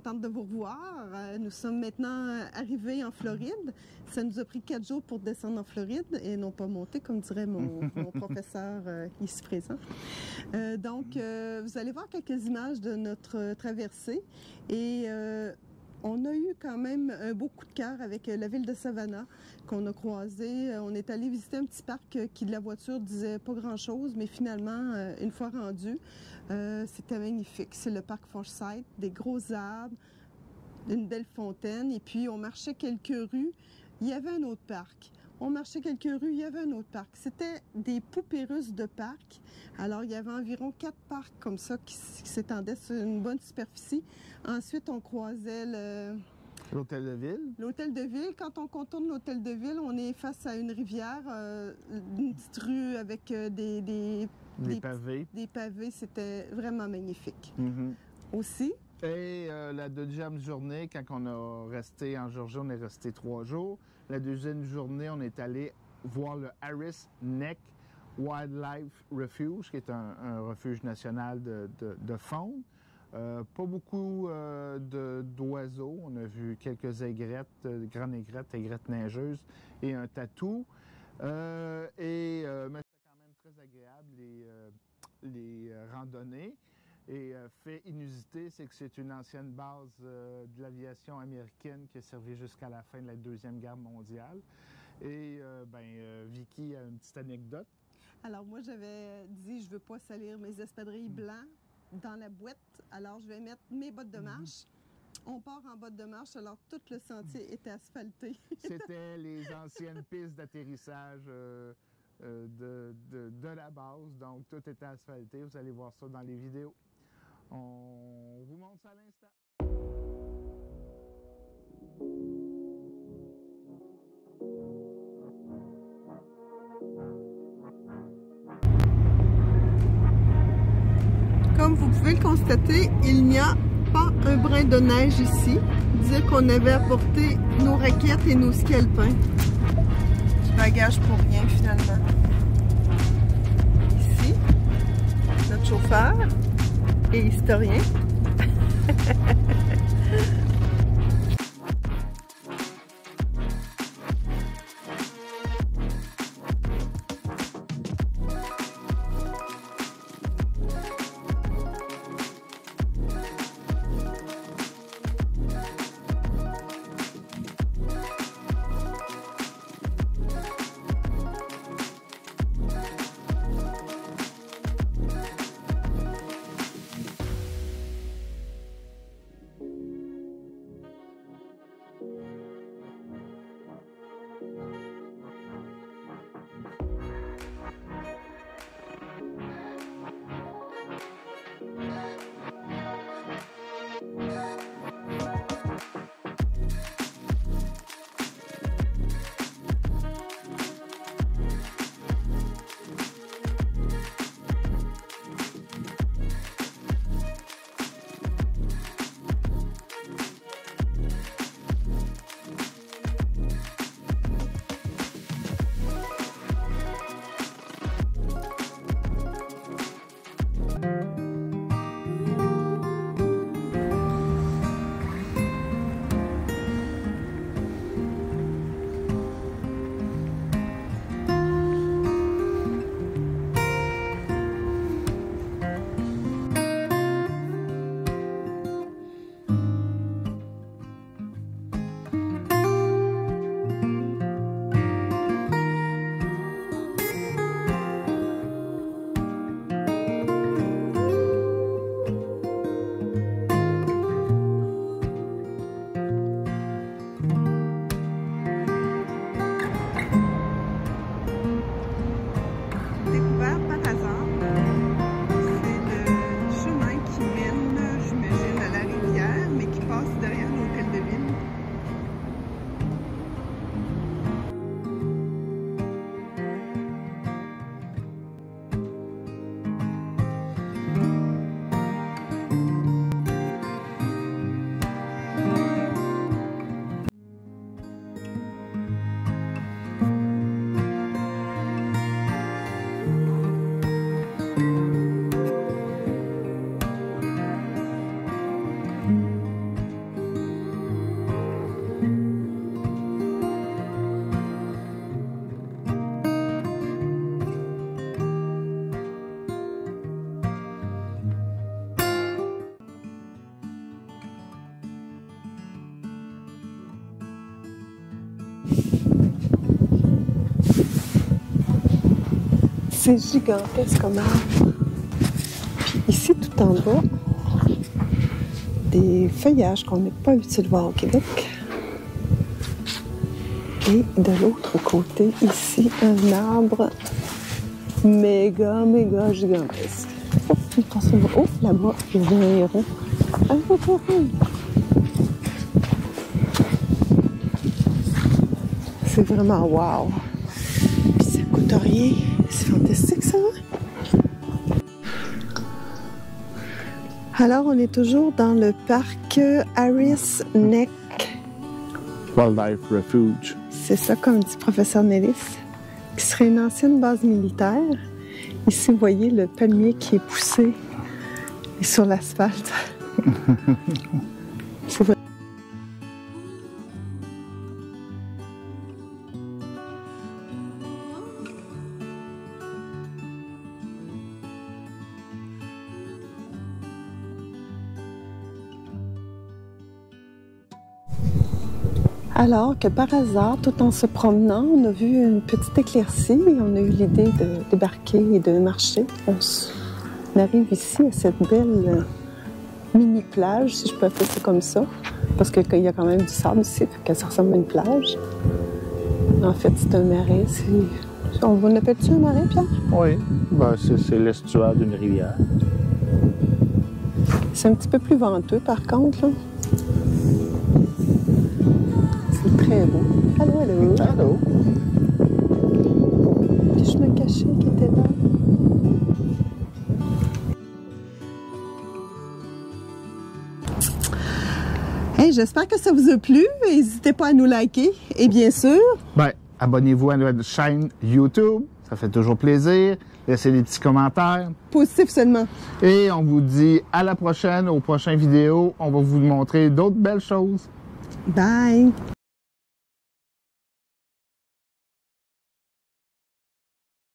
contente de vous revoir. Nous sommes maintenant arrivés en Floride. Ça nous a pris 4 jours pour descendre en Floride et non pas monter, comme dirait mon professeur ici présent. Vous allez voir quelques images de notre traversée et on a eu quand même un beau coup de cœur avec la ville de Savannah qu'on a croisé. On est allé visiter un petit parc qui de la voiture disait pas grand-chose, mais finalement, une fois rendu, c'était magnifique. C'est le parc Forsyth, des gros arbres, une belle fontaine, et puis on marchait quelques rues, il y avait un autre parc. On marchait quelques rues, il y avait un autre parc. C'était des poupées russes de parcs. Alors, il y avait environ 4 parcs comme ça qui s'étendaient sur une bonne superficie. Ensuite, on croisait l'hôtel de ville. L'hôtel de ville. Quand on contourne l'hôtel de ville, on est face à une rivière, une petite rue avec des pavés. Des pavés, c'était vraiment magnifique. Mm-hmm. Aussi. Et la deuxième journée, quand on a resté en Georgie, on est resté 3 jours. La deuxième journée, on est allé voir le Harris Neck Wildlife Refuge, qui est un refuge national de faune. Pas beaucoup d'oiseaux. On a vu quelques aigrettes, grandes aigrettes neigeuses et un tatou. Mais c'était quand même très agréable, les randonnées. Et fait inusité, c'est que c'est une ancienne base de l'aviation américaine qui a servi jusqu'à la fin de la Deuxième Guerre mondiale. Et Vicky a une petite anecdote. Alors moi, j'avais dit, je veux pas salir mes espadrilles blancs dans la boîte, alors je vais mettre mes bottes de marche. On part en bottes de marche, alors tout le sentier était asphalté. C'était les anciennes pistes d'atterrissage de la base, donc tout était asphalté. Vous allez voir ça dans les vidéos. On vous montre ça à l'instant. Comme vous pouvez le constater, il n'y a pas un brin de neige ici. Dire qu'on avait apporté nos raquettes et nos skis alpins. Du bagage pour rien finalement. Ici, notre chauffeur et historien. C'est gigantesque comme arbre. Puis ici, tout en bas, des feuillages qu'on n'est pas habitué de voir au Québec. Et de l'autre côté, ici, un arbre méga gigantesque. Oh, là-bas, il y a un héron. Un héron. C'est vraiment wow. Puis ça coûte rien. C'est fantastique, ça. Alors, on est toujours dans le parc Harris Neck Wildlife Refuge. C'est ça, comme dit professeur Nellis, qui serait une ancienne base militaire. Ici, vous voyez le palmier qui est poussé sur l'asphalte. C'est vrai. Alors que par hasard, tout en se promenant, on a vu une petite éclaircie et on a eu l'idée de débarquer et de marcher. On arrive ici à cette belle mini-plage, si je peux appeler ça comme ça, parce qu'il y a quand même du sable ici, fait que ça ressemble à une plage. En fait, c'est un marais. On l'appelle-tu un marais, Pierre? Oui, ben, c'est l'estuaire d'une rivière. C'est un petit peu plus venteux, par contre, là. Très beau. Allô, allô. Allô. Je me cachais qui était là. Hey, j'espère que ça vous a plu. N'hésitez pas à nous liker. Et bien sûr... Ben, abonnez-vous à notre chaîne YouTube. Ça fait toujours plaisir. Laissez des petits commentaires. Positifs seulement. Et on vous dit à la prochaine, aux prochaines vidéos. On va vous montrer d'autres belles choses. Bye.